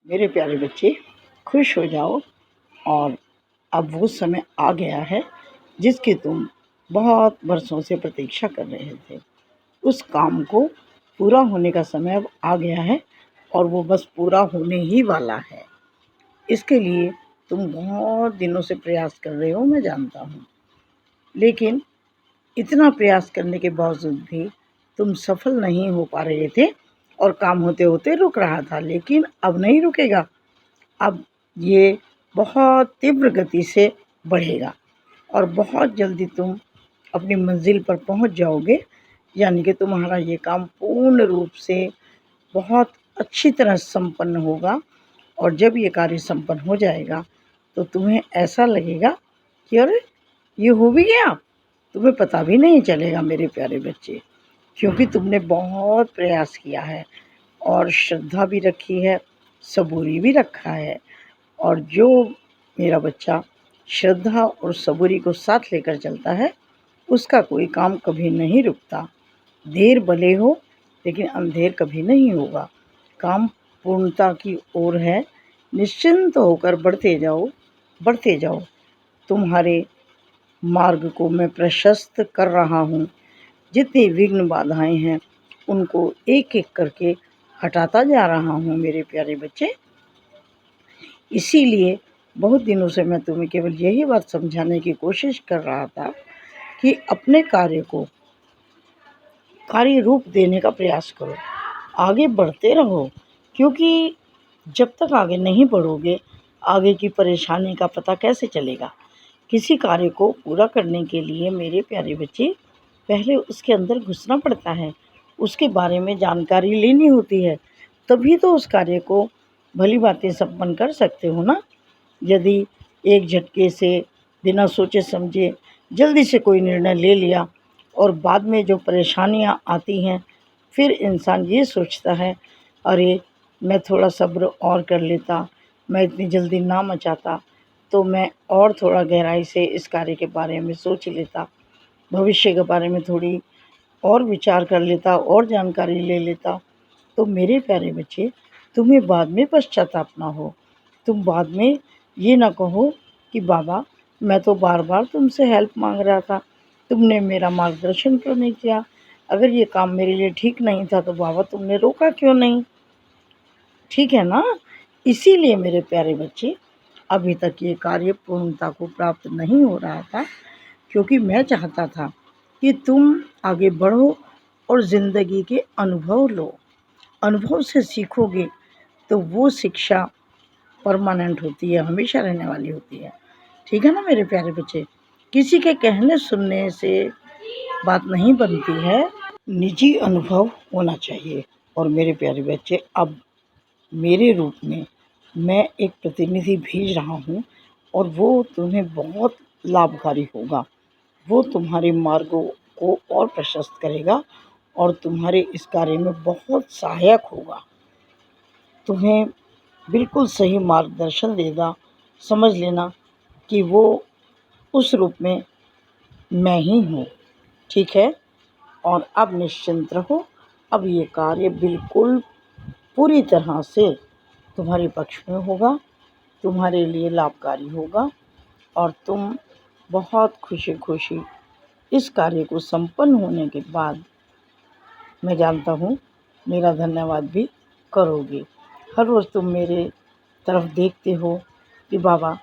मेरे प्यारे बच्चे, खुश हो जाओ। और अब वो समय आ गया है जिसकी तुम बहुत वर्षों से प्रतीक्षा कर रहे थे। उस काम को पूरा होने का समय अब आ गया है और वो बस पूरा होने ही वाला है। इसके लिए तुम बहुत दिनों से प्रयास कर रहे हो, मैं जानता हूँ। लेकिन इतना प्रयास करने के बावजूद भी तुम सफल नहीं हो पा रहे थे और काम होते होते रुक रहा था। लेकिन अब नहीं रुकेगा। अब ये बहुत तीव्र गति से बढ़ेगा और बहुत जल्दी तुम अपनी मंजिल पर पहुंच जाओगे। यानी कि तुम्हारा ये काम पूर्ण रूप से बहुत अच्छी तरह संपन्न होगा। और जब ये कार्य संपन्न हो जाएगा तो तुम्हें ऐसा लगेगा कि अरे ये हो भी गया। तुम्हें पता भी नहीं चलेगा मेरे प्यारे बच्चे, क्योंकि तुमने बहुत प्रयास किया है और श्रद्धा भी रखी है, सबूरी भी रखा है। और जो मेरा बच्चा श्रद्धा और सबूरी को साथ लेकर चलता है उसका कोई काम कभी नहीं रुकता। देर भले हो लेकिन अंधेर कभी नहीं होगा। काम पूर्णता की ओर है। निश्चिंत होकर बढ़ते जाओ, बढ़ते जाओ। तुम्हारे मार्ग को मैं प्रशस्त कर रहा हूँ। जितनी विघ्न बाधाएं हैं उनको एक एक करके हटाता जा रहा हूँ मेरे प्यारे बच्चे। इसीलिए बहुत दिनों से मैं तुम्हें केवल यही बात समझाने की कोशिश कर रहा था कि अपने कार्य को कार्य रूप देने का प्रयास करो, आगे बढ़ते रहो। क्योंकि जब तक आगे नहीं बढ़ोगे आगे की परेशानी का पता कैसे चलेगा। किसी कार्य को पूरा करने के लिए मेरे प्यारे बच्चे पहले उसके अंदर घुसना पड़ता है, उसके बारे में जानकारी लेनी होती है, तभी तो उस कार्य को भली बातें संपन्न कर सकते हो ना। यदि एक झटके से बिना सोचे समझे जल्दी से कोई निर्णय ले लिया और बाद में जो परेशानियां आती हैं फिर इंसान ये सोचता है अरे मैं थोड़ा सब्र और कर लेता, मैं इतनी जल्दी ना मचाता, तो मैं और थोड़ा गहराई से इस कार्य के बारे में सोच लेता, भविष्य के बारे में थोड़ी और विचार कर लेता और जानकारी ले लेता। तो मेरे प्यारे बच्चे, तुम्हें बाद में पश्चाताप ना हो। तुम बाद में ये ना कहो कि बाबा मैं तो बार बार तुमसे हेल्प मांग रहा था, तुमने मेरा मार्गदर्शन क्यों नहीं किया। अगर ये काम मेरे लिए ठीक नहीं था तो बाबा तुमने रोका क्यों नहीं। ठीक है ना। इसीलिए मेरे प्यारे बच्चे अभी तक ये कार्य पूर्णता को प्राप्त नहीं हो रहा था, क्योंकि मैं चाहता था कि तुम आगे बढ़ो और ज़िंदगी के अनुभव लो। अनुभव से सीखोगे तो वो शिक्षा परमानेंट होती है, हमेशा रहने वाली होती है। ठीक है ना मेरे प्यारे बच्चे। किसी के कहने सुनने से बात नहीं बनती है, निजी अनुभव होना चाहिए। और मेरे प्यारे बच्चे, अब मेरे रूप में मैं एक प्रतिनिधि भेज रहा हूँ और वो तुम्हें बहुत लाभकारी होगा। वो तुम्हारे मार्गों को और प्रशस्त करेगा और तुम्हारे इस कार्य में बहुत सहायक होगा। तुम्हें बिल्कुल सही मार्गदर्शन देगा। समझ लेना कि वो उस रूप में मैं ही हूँ। ठीक है। और अब निश्चिंत रहो। अब ये कार्य बिल्कुल पूरी तरह से तुम्हारे पक्ष में होगा, तुम्हारे लिए लाभकारी होगा और तुम बहुत खुशी खुशी इस कार्य को संपन्न होने के बाद, मैं जानता हूँ, मेरा धन्यवाद भी करोगे। हर रोज़ तुम मेरे तरफ देखते हो कि बाबा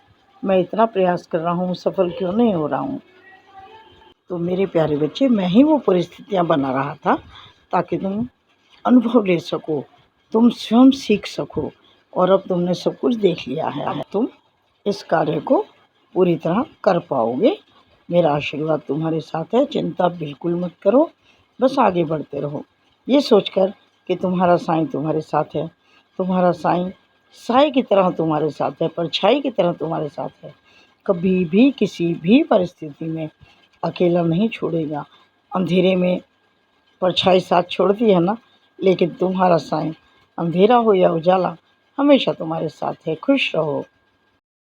मैं इतना प्रयास कर रहा हूँ, सफल क्यों नहीं हो रहा हूँ। तो मेरे प्यारे बच्चे, मैं ही वो परिस्थितियाँ बना रहा था ताकि तुम अनुभव ले सको, तुम स्वयं सीख सको। और अब तुमने सब कुछ देख लिया है, अब तुम इस कार्य को पूरी तरह कर पाओगे। मेरा आशीर्वाद तुम्हारे साथ है। चिंता बिल्कुल मत करो, बस आगे बढ़ते रहो ये सोचकर कि तुम्हारा साईं तुम्हारे साथ है। तुम्हारा साईं साई की तरह तुम्हारे साथ है, परछाई की तरह तुम्हारे साथ है। कभी भी किसी भी परिस्थिति में अकेला नहीं छोड़ेगा। अंधेरे में परछाई साथ छोड़ती है ना, लेकिन तुम्हारा साईं अंधेरा हो या उजाला हमेशा तुम्हारे साथ है। खुश रहो।